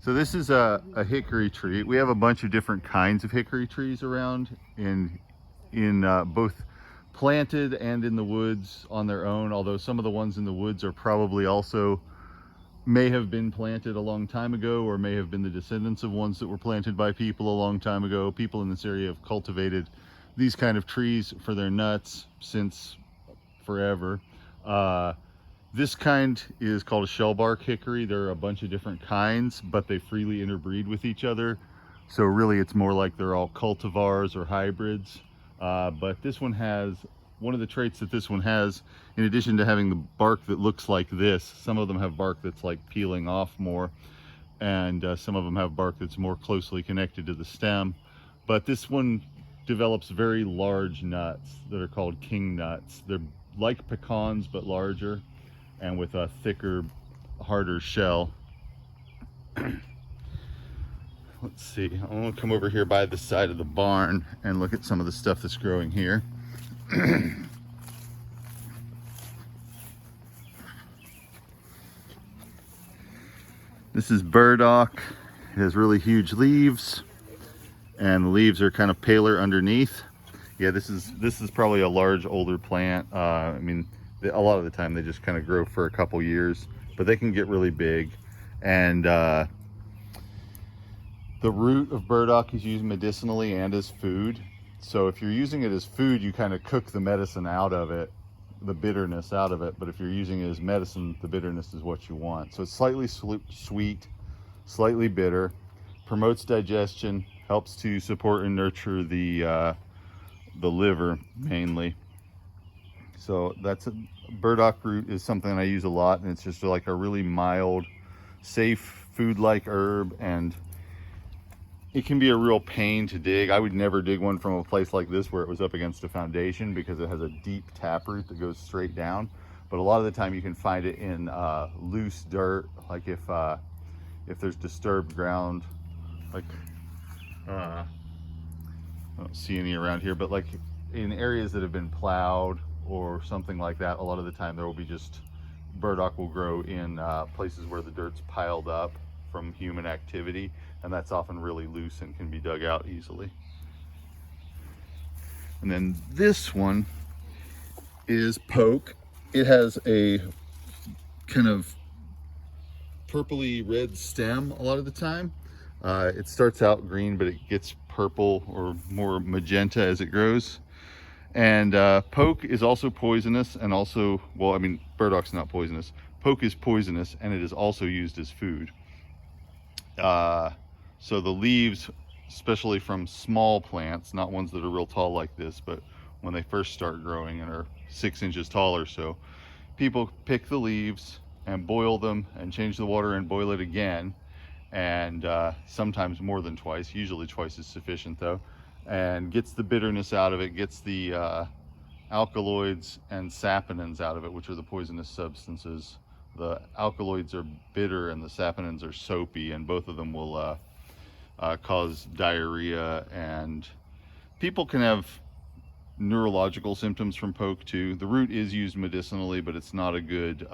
So this is a hickory tree. We have a bunch of different kinds of hickory trees around in both planted and in the woods on their own, although some of the ones in the woods are probably also may have been planted a long time ago, or may have been the descendants of ones that were planted by people a long time ago. People in this area have cultivated these kind of trees for their nuts since forever. This kind is called a shellbark hickory. There are a bunch of different kinds, but they freely interbreed with each other. So really it's more like they're all cultivars or hybrids. But this one has, one of the traits that this one has, in addition to having the bark that looks like this, some of them have bark that's like peeling off more, and some of them have bark that's more closely connected to the stem. But this one develops very large nuts that are called king nuts. They're like pecans, but larger, and with a thicker, harder shell. Let's see, I want to come over here by the side of the barn and look at some of the stuff that's growing here. This is burdock. It has really huge leaves, and the leaves are kind of paler underneath. Yeah, this is probably a large older plant. I mean, a lot of the time they just kind of grow for a couple years, but they can get really big. And the root of burdock is used medicinally and as food. So if you're using it as food, you kind of cook the medicine out of it, the bitterness out of it. But if you're using it as medicine, the bitterness is what you want. So it's slightly sweet, slightly bitter, promotes digestion, helps to support and nurture the liver mainly. So that's burdock root is something I use a lot, and it's just like a really mild, safe food-like herb, and it can be a real pain to dig. I would never dig one from a place like this where it was up against a foundation, because it has a deep taproot that goes straight down. But a lot of the time you can find it in loose dirt, like if there's disturbed ground, like I don't see any around here, but like in areas that have been plowed or something like that, a lot of the time there will be just burdock will grow in places where the dirt's piled up from human activity, and that's often really loose and can be dug out easily. And then this one is poke. It has a kind of purpley red stem a lot of the time. It starts out green, but it gets purple or more magenta as it grows. And poke is also poisonous, and also, well, I mean, burdock's not poisonous. Poke is poisonous, and it is also used as food. So the leaves, especially from small plants, not ones that are real tall like this, but when they first start growing and are 6 inches tall or so, people pick the leaves and boil them and change the water and boil it again, and sometimes more than twice. Usually twice is sufficient though, and gets the bitterness out of it, gets the alkaloids and saponins out of it, which are the poisonous substances. The alkaloids are bitter and the saponins are soapy, and both of them will cause diarrhea, and people can have neurological symptoms from poke too. The root is used medicinally, but it's not a good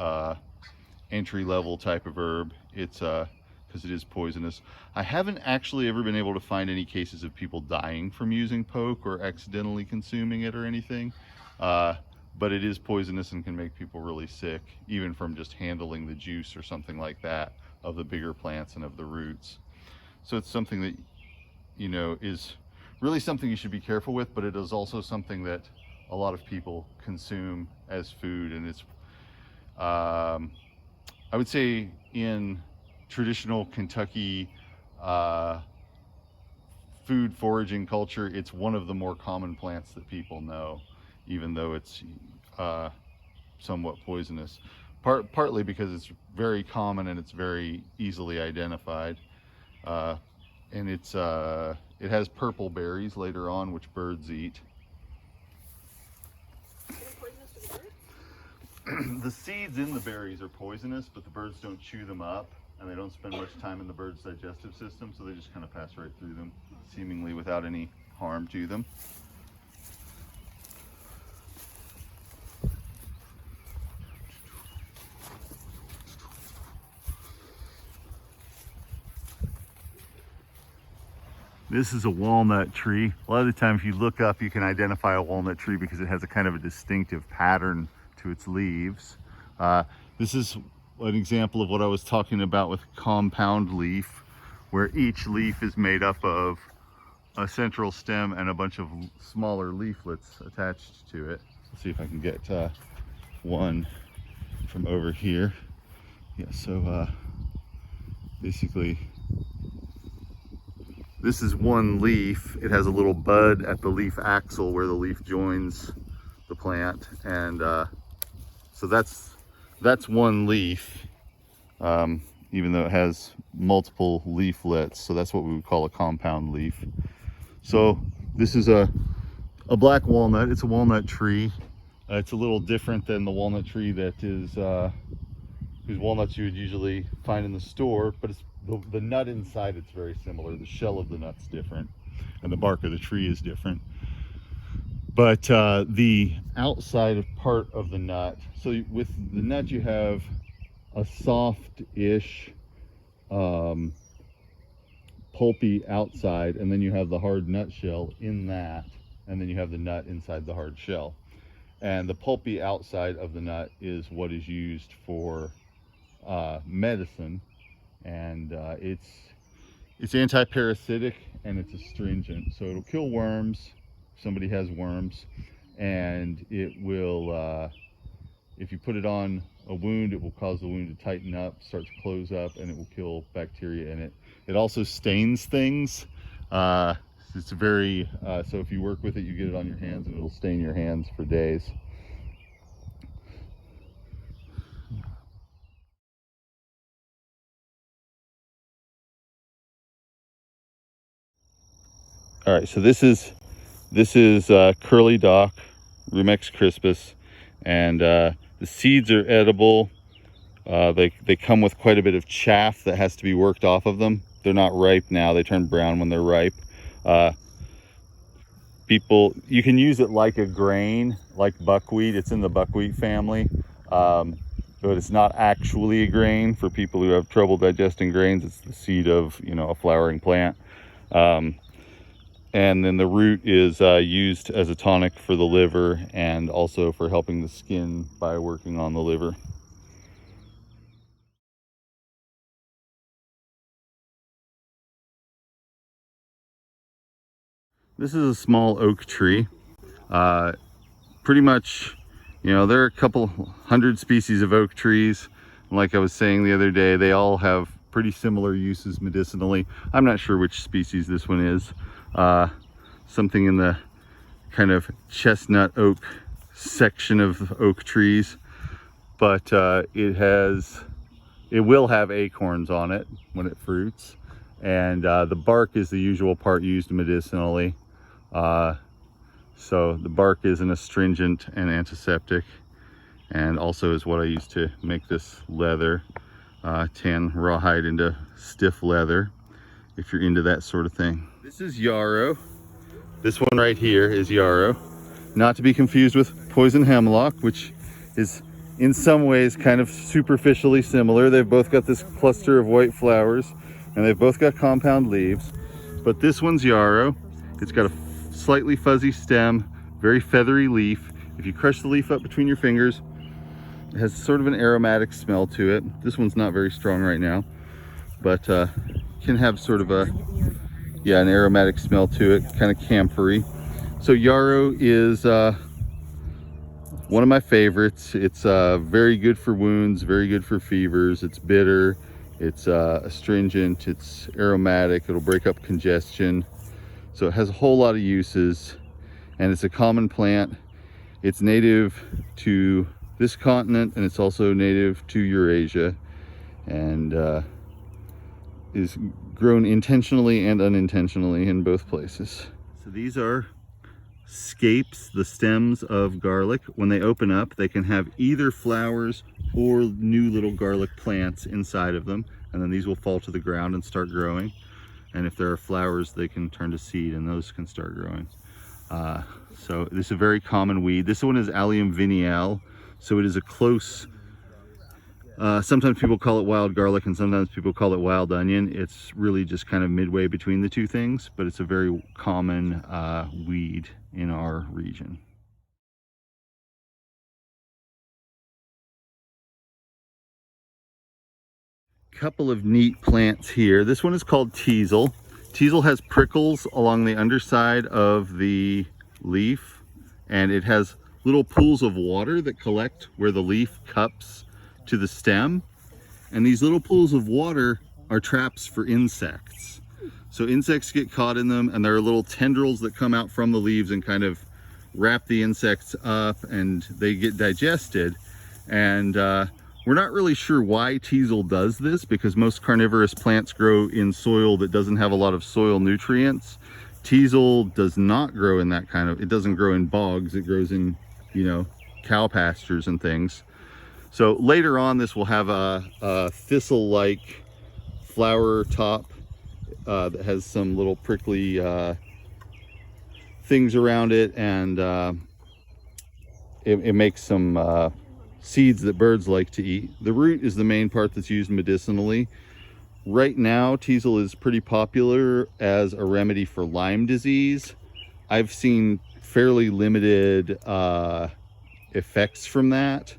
entry-level type of herb. It's because it is poisonous. I haven't actually ever been able to find any cases of people dying from using poke or accidentally consuming it or anything. But it is poisonous and can make people really sick, even from just handling the juice or something like that of the bigger plants and of the roots. So it's something that, you know, is really something you should be careful with, but it is also something that a lot of people consume as food. And it's, I would say in traditional Kentucky food foraging culture, it's one of the more common plants that people know, even though it's somewhat poisonous. Partly because it's very common and it's very easily identified. And it's it has purple berries later on, which birds eat. The seeds in the berries are poisonous, but the birds don't chew them up, and they don't spend much time in the bird's digestive system, so they just kind of pass right through them, seemingly without any harm to them. This is a walnut tree. A lot of the time if you look up, you can identify a walnut tree because it has a kind of a distinctive pattern to its leaves. This is an example of what I was talking about with compound leaf, where each leaf is made up of a central stem and a bunch of smaller leaflets attached to it. Let's see if I can get one from over here. Yeah, so basically this is one leaf. It has a little bud at the leaf axil where the leaf joins the plant, and so that's one leaf, even though it has multiple leaflets. So that's what we would call a compound leaf. So this is a black walnut. It's a walnut tree. It's a little different than the walnut tree that is whose walnuts you would usually find in the store, but it's the nut inside, it's very similar. The shell of the nut's different and the bark of the tree is different. But the outside part of the nut, so with the nut you have a soft-ish pulpy outside, and then you have the hard nut shell in that, and then you have the nut inside the hard shell. And the pulpy outside of the nut is what is used for medicine, and it's anti-parasitic and it's astringent, so it'll kill worms if somebody has worms, and it will if you put it on a wound, it will cause the wound to tighten up, start to close up, and it will kill bacteria in it. It also stains things. It's very so if you work with it, you get it on your hands and it'll stain your hands for days. All right, so this is curly dock, Rumex crispus, and the seeds are edible. They come with quite a bit of chaff that has to be worked off of them. They're not ripe now. They turn brown when they're ripe. You can use it like a grain, like buckwheat. It's in the buckwheat family, but it's not actually a grain. For people who have trouble digesting grains, it's the seed of, a flowering plant. And then the root is used as a tonic for the liver and also for helping the skin by working on the liver. This is a small oak tree. Pretty much, there are a couple hundred species of oak trees. Like I was saying the other day, they all have pretty similar uses medicinally. I'm not sure which species this one is. Something in the kind of chestnut oak section of oak trees, but it will have acorns on it when it fruits, and the bark is the usual part used medicinally. So the bark is an astringent and antiseptic, and also is what I use to make this leather, tan rawhide into stiff leather, if you're into that sort of thing. This is yarrow. This one right here is yarrow, not to be confused with poison hemlock, which is in some ways kind of superficially similar. They've both got this cluster of white flowers and they've both got compound leaves, but this one's yarrow. It's got a slightly fuzzy stem, very feathery leaf. If you crush the leaf up between your fingers, it has sort of an aromatic smell to it. This one's not very strong right now, but can have sort of an aromatic smell to it, kind of camphory. So yarrow is one of my favorites. It's very good for wounds, very good for fevers. It's bitter, it's astringent, it's aromatic, it'll break up congestion. So it has a whole lot of uses, and it's a common plant. It's native to this continent, and it's also native to Eurasia, and is grown intentionally and unintentionally in both places. So these are scapes, the stems of garlic. When they open up, they can have either flowers or new little garlic plants inside of them, and then these will fall to the ground and start growing. And if there are flowers, they can turn to seed and those can start growing. So this is a very common weed. This one is Allium vineale, so it is a close Sometimes people call it wild garlic and sometimes people call it wild onion. It's really just kind of midway between the two things, but it's a very common weed in our region. Couple of neat plants here. This one is called Teasel. Teasel has prickles along the underside of the leaf, and it has little pools of water that collect where the leaf cups to the stem. And these little pools of water are traps for insects. So insects get caught in them, and there are little tendrils that come out from the leaves and kind of wrap the insects up, and they get digested. And we're not really sure why Teasel does this, because most carnivorous plants grow in soil that doesn't have a lot of soil nutrients. Teasel does not grow in that kind of, it doesn't grow in bogs, it grows in, you know, cow pastures and things. So later on, this will have a thistle-like flower top that has some little prickly things around it, and it makes some seeds that birds like to eat. The root is the main part that's used medicinally. Right now, Teasel is pretty popular as a remedy for Lyme disease. I've seen fairly limited effects from that,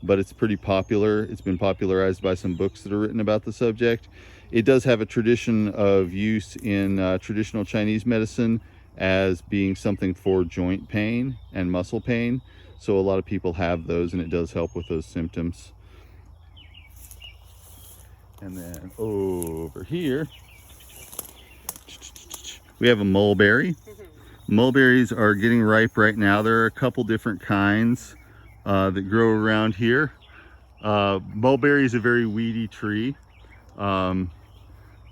but it's pretty popular. It's been popularized by some books that are written about the subject. It does have a tradition of use in traditional Chinese medicine as being something for joint pain and muscle pain. So a lot of people have those, and it does help with those symptoms. And then over here, we have a mulberry. Mulberries are getting ripe right now. There are a couple different kinds that grow around here. Mulberry is a very weedy tree.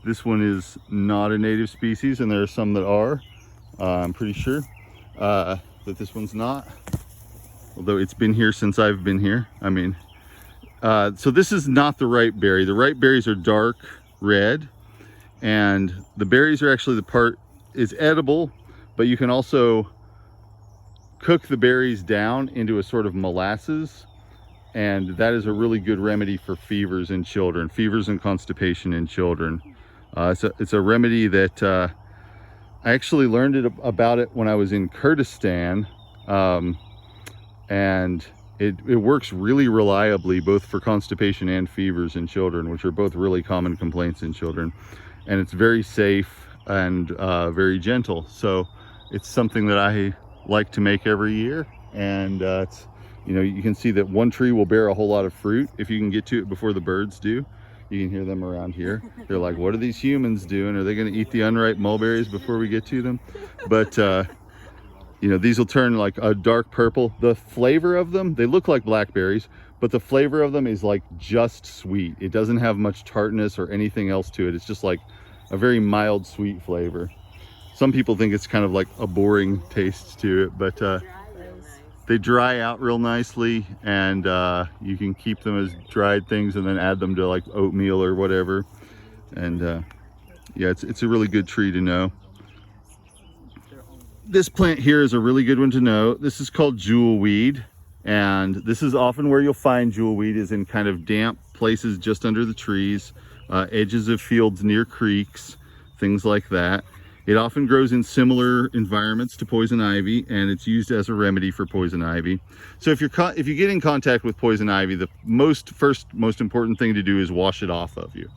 This one is not a native species, and there are some that are. I'm pretty sure that this one's not, although it's been here since I've been here. I mean, so this is not the ripe berry. The ripe berries are dark red, and the berries are actually the part is edible, but you can also cook the berries down into a sort of molasses, and that is a really good remedy for fevers in children, fevers and constipation in children. It's a remedy that I actually learned about it when I was in Kurdistan, and it works really reliably both for constipation and fevers in children, which are both really common complaints in children. And it's very safe and very gentle. So it's something that I like to make every year. And it's, you know, you can see that one tree will bear a whole lot of fruit if you can get to it before the birds do. You can hear them around here. They're like, what are these humans doing? Are they going to eat the unripe mulberries before we get to them? But you know, these will turn like a dark purple. The flavor of them, they look like blackberries, but the flavor of them is like just sweet. It doesn't have much tartness or anything else to it. It's just like a very mild sweet flavor. Some people think it's kind of like a boring taste to it, but they dry out real nicely, and you can keep them as dried things and then add them to like oatmeal or whatever. And yeah, it's a really good tree to know. This plant here is a really good one to know. This is called jewelweed, and this is often where you'll find jewelweed, is in kind of damp places just under the trees, edges of fields near creeks, things like that. It often grows in similar environments to poison ivy, and it's used as a remedy for poison ivy. So if you get in contact with poison ivy, the most important thing to do is wash it off of you.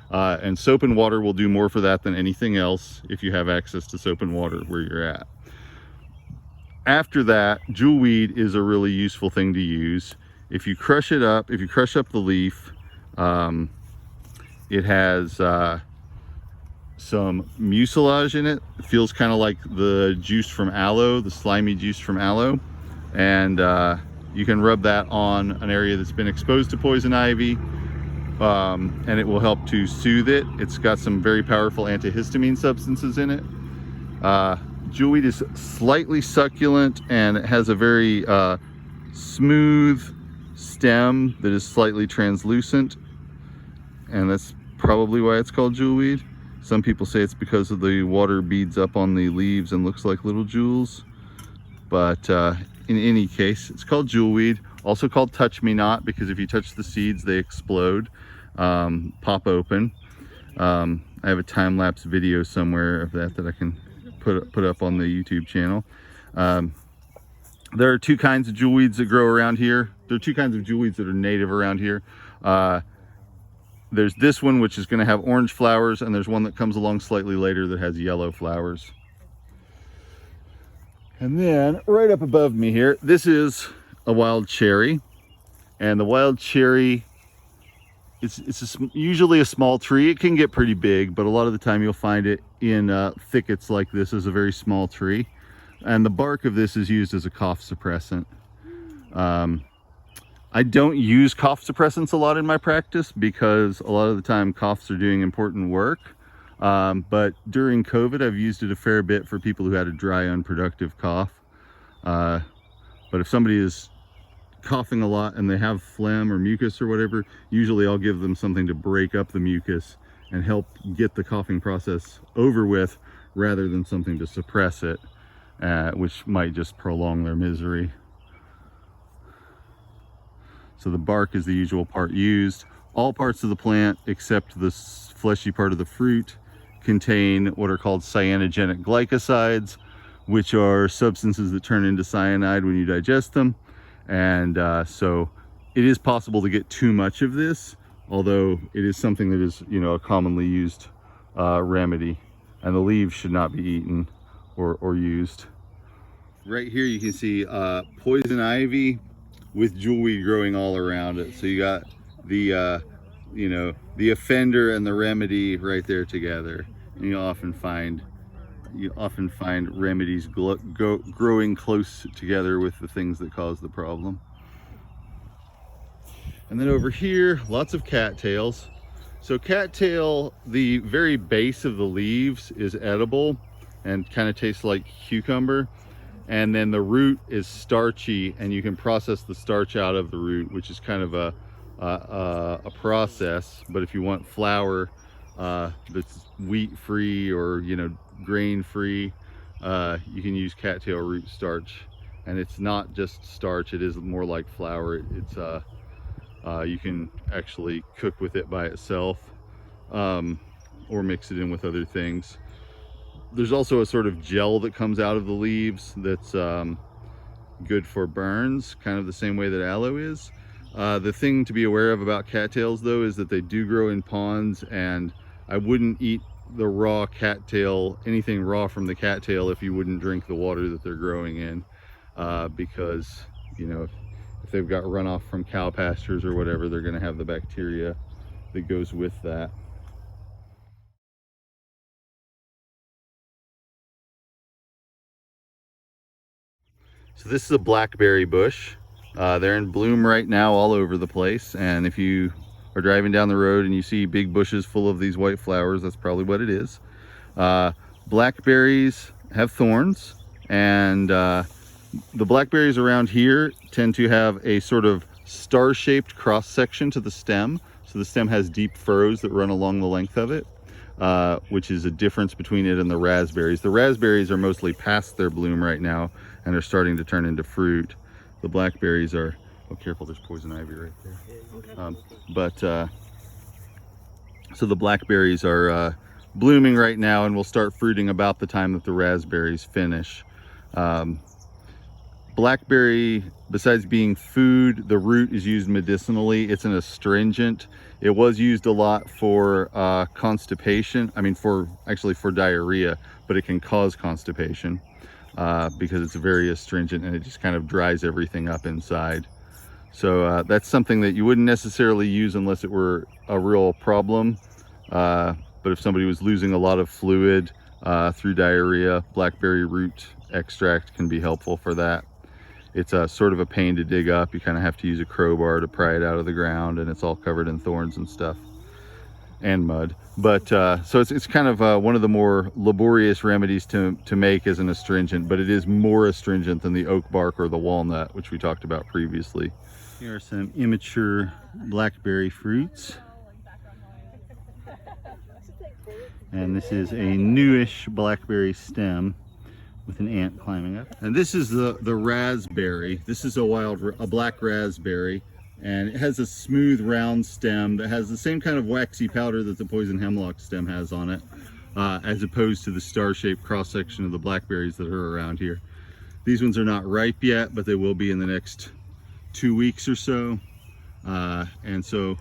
And soap and water will do more for that than anything else if you have access to soap and water where you're at. After that, jewelweed is a really useful thing to use. If you crush it up, if you crush up the leaf, it has some mucilage in it. It feels kind of like the juice from aloe, the slimy juice from aloe. And you can rub that on an area that's been exposed to poison ivy, and it will help to soothe it. It's got some very powerful antihistamine substances in it. Jewelweed is slightly succulent, and it has a very smooth stem that is slightly translucent, and that's probably why it's called jewelweed. Some people say it's because of the water beads up on the leaves and looks like little jewels, but in any case, it's called jewelweed. also called touch me not, because if you touch the seeds they explode, pop open. I have a time-lapse video somewhere of that I can put up on the YouTube channel. There are two kinds of jewelweeds that grow around here. There are two kinds of jewelweeds that are native around here. There's this one, which is going to have orange flowers, and there's one that comes along slightly later that has yellow flowers. And then right up above me here, this is a wild cherry. And the wild cherry, it's usually a small tree. It can get pretty big, but a lot of the time you'll find it in thickets like this as a very small tree. And the bark of this is used as a cough suppressant. I don't use cough suppressants a lot in my practice because a lot of the time coughs are doing important work. But during COVID, I've used it a fair bit for people who had a dry, unproductive cough. But if somebody is coughing a lot and they have phlegm or mucus or whatever, usually I'll give them something to break up the mucus and help get the coughing process over with, rather than something to suppress it, which might just prolong their misery. So the bark is the usual part used. All parts of the plant, except the fleshy part of the fruit, contain what are called cyanogenic glycosides, which are substances that turn into cyanide when you digest them. And so it is possible to get too much of this, although it is something that is, a commonly used remedy. And the leaves should not be eaten or used. Right here you can see poison ivy with jewelweed growing all around it. So you got the the offender and the remedy right there together. And you often find remedies growing close together with the things that cause the problem. And then over here, lots of cattails. So cattail, the very base of the leaves is edible and kind of tastes like cucumber. And then the root is starchy, and you can process the starch out of the root, which is kind of a process. But if you want flour that's wheat free or grain free, you can use cattail root starch. And it's not just starch, it is more like flour. It's you can actually cook with it by itself, or mix it in with other things. There's also a sort of gel that comes out of the leaves that's good for burns, kind of the same way that aloe is. The thing to be aware of about cattails, though, is that they do grow in ponds, and I wouldn't eat the raw cattail, anything raw from the cattail, if you wouldn't drink the water that they're growing in, because if they've got runoff from cow pastures or whatever, they're going to have the bacteria that goes with that. So this is a blackberry bush. They're in bloom right now all over the place, and if you are driving down the road and you see big bushes full of these white flowers, that's probably what it is. Blackberries have thorns, and the blackberries around here tend to have a sort of star-shaped cross section to the stem. So the stem has deep furrows that run along the length of it, which is a difference between it and the raspberries. The raspberries are mostly past their bloom right now and are starting to turn into fruit. The blackberries are, oh careful, there's poison ivy right there. So the blackberries are blooming right now and will start fruiting about the time that the raspberries finish. Blackberry, besides being food, the root is used medicinally. It's an astringent. It was used a lot for constipation. For diarrhea, but it can cause constipation because it's very astringent and it just kind of dries everything up inside. So that's something that you wouldn't necessarily use unless it were a real problem. But if somebody was losing a lot of fluid through diarrhea, blackberry root extract can be helpful for that. It's sort of a pain to dig up. You kind of have to use a crowbar to pry it out of the ground, and it's all covered in thorns and stuff and mud. But so it's kind of one of the more laborious remedies to make as an astringent, but it is more astringent than the oak bark or the walnut, which we talked about previously. Here are some immature blackberry fruits. And this is a newish blackberry stem. with an ant climbing up. And this is the raspberry. This is a black raspberry, and it has a smooth round stem that has the same kind of waxy powder that the poison hemlock stem has on it, as opposed to the star-shaped cross-section of the blackberries that are around here. These ones are not ripe yet, but they will be in the next 2 weeks or so. And so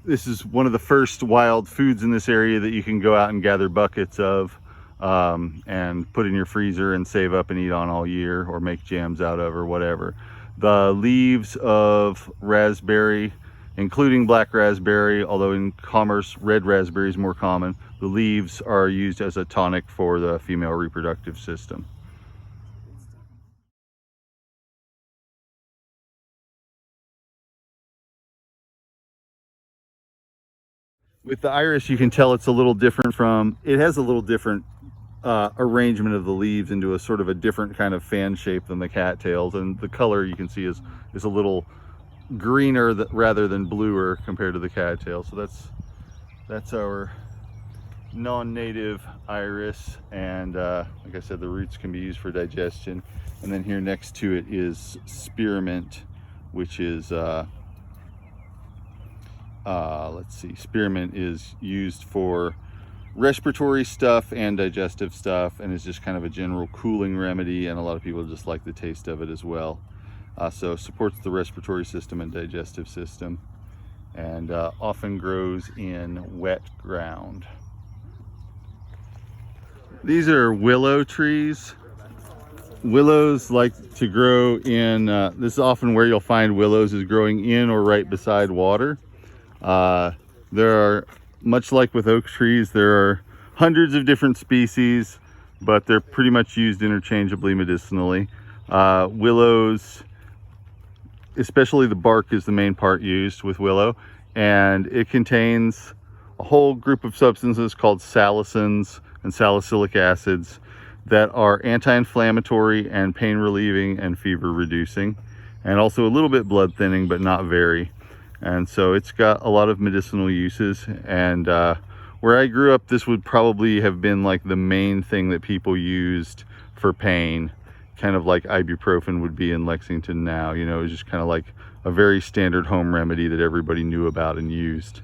this is one of the first wild foods in this area that you can go out and gather buckets of, and put in your freezer and save up and eat on all year, or make jams out of, or whatever. The leaves of raspberry, including black raspberry, although in commerce red raspberry is more common, the leaves are used as a tonic for the female reproductive system. With the iris, you can tell it's a little different it has a little different arrangement of the leaves into a sort of a different kind of fan shape than the cattails, and the color you can see is a little greener rather than bluer compared to the cattail. So that's our non-native iris, and like I said, the roots can be used for digestion. And then here next to it is spearmint, which is let's see, spearmint is used for respiratory stuff and digestive stuff, and is just kind of a general cooling remedy, and a lot of people just like the taste of it as well. So supports the respiratory system and digestive system, and often grows in wet ground. These are willow trees. Willows like to grow in, this is often where you'll find willows, is growing in or right beside water. There are, much like with oak trees, there are hundreds of different species, but they're pretty much used interchangeably medicinally. Willows, especially the bark, is the main part used with willow, and it contains a whole group of substances called salicins and salicylic acids that are anti-inflammatory and pain relieving and fever reducing, and also a little bit blood thinning, but not very. And so it's got a lot of medicinal uses, and where I grew up, this would probably have been like the main thing that people used for pain, kind of like ibuprofen would be in Lexington now. You know, it was just kind of like a very standard home remedy that everybody knew about and used.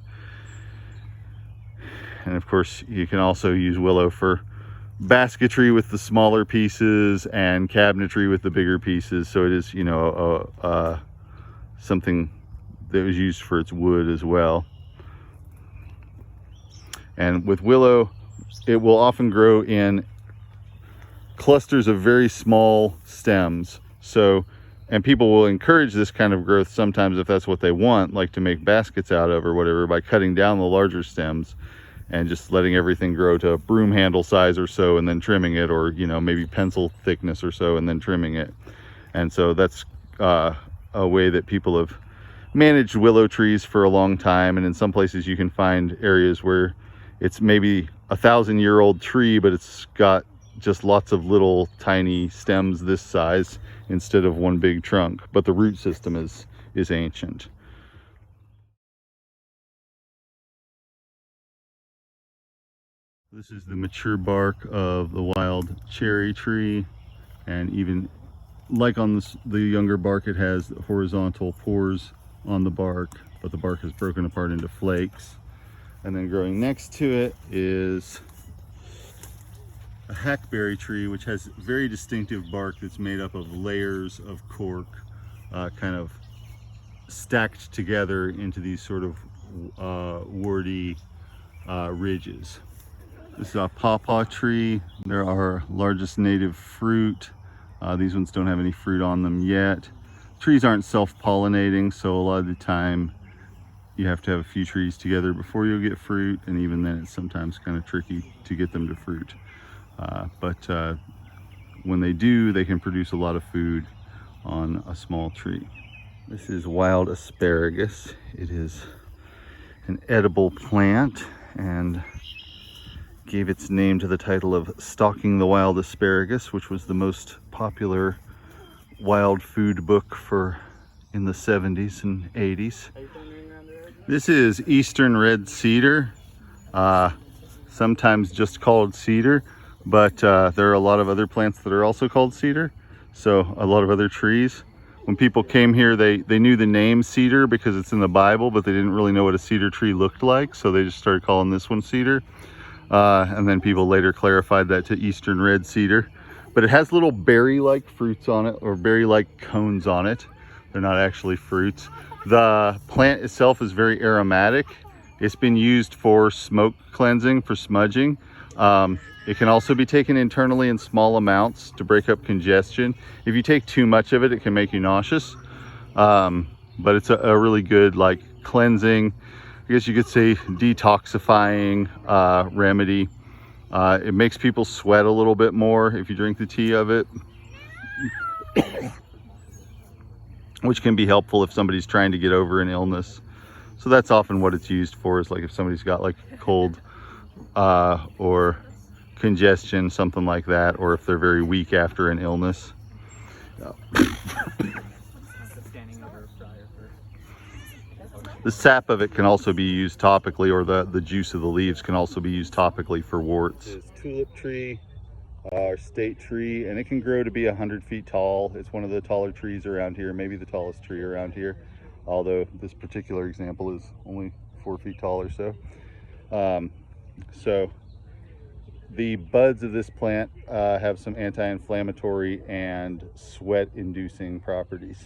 And of course, you can also use willow for basketry with the smaller pieces and cabinetry with the bigger pieces. So it is, you know, something that was used for its wood as well. And with willow, it will often grow in clusters of very small stems. So, and people will encourage this kind of growth sometimes if that's what they want, like to make baskets out of or whatever, by cutting down the larger stems and just letting everything grow to a broom handle size or so, and then trimming it, or, you know, maybe pencil thickness or so, and then trimming it. And so that's a way that people have managed willow trees for a long time. And in some places you can find areas where it's maybe 1,000-year-old tree, but it's got just lots of little tiny stems this size instead of one big trunk, but the root system is ancient. This is the mature bark of the wild cherry tree, and even like on the younger bark, it has horizontal pores on the bark, but the bark is broken apart into flakes. And then growing next to it is a hackberry tree, which has very distinctive bark that's made up of layers of cork, kind of stacked together into these sort of warty ridges. This is a pawpaw tree. They're our largest native fruit. These ones don't have any fruit on them yet. Trees aren't self-pollinating, so a lot of the time you have to have a few trees together before you'll get fruit, and even then it's sometimes kind of tricky to get them to fruit. But when they do, they can produce a lot of food on a small tree. This is wild asparagus. It is an edible plant, and gave its name to the title of Stalking the Wild Asparagus, which was the most popular wild food book in the 70s and 80s. This is eastern red cedar, sometimes just called cedar. but there are a lot of other plants that are also called cedar. So a lot of other trees. When people came here, they knew the name cedar because it's in the Bible, but they didn't really know what a cedar tree looked like. So they just started calling this one cedar. And then people later clarified that to Eastern red cedar. But it has little berry-like fruits on it, or berry-like cones on it. They're not actually fruits. The plant itself is very aromatic. It's been used for smoke cleansing, for smudging. It can also be taken internally in small amounts to break up congestion. If you take too much of it, it can make you nauseous. But it's a really good, like, cleansing, I guess you could say detoxifying remedy. It makes people sweat a little bit more if you drink the tea of it, which can be helpful if somebody's trying to get over an illness. So that's often what it's used for, is like if somebody's got like cold or congestion, something like that, or if they're very weak after an illness. The sap of it can also be used topically, or the juice of the leaves can also be used topically for warts. This tulip tree, our state tree, and it can grow to be 100 feet tall. It's one of the taller trees around here, maybe the tallest tree around here, although this particular example is only 4 feet tall or so. So the buds of this plant have some anti-inflammatory and sweat-inducing properties.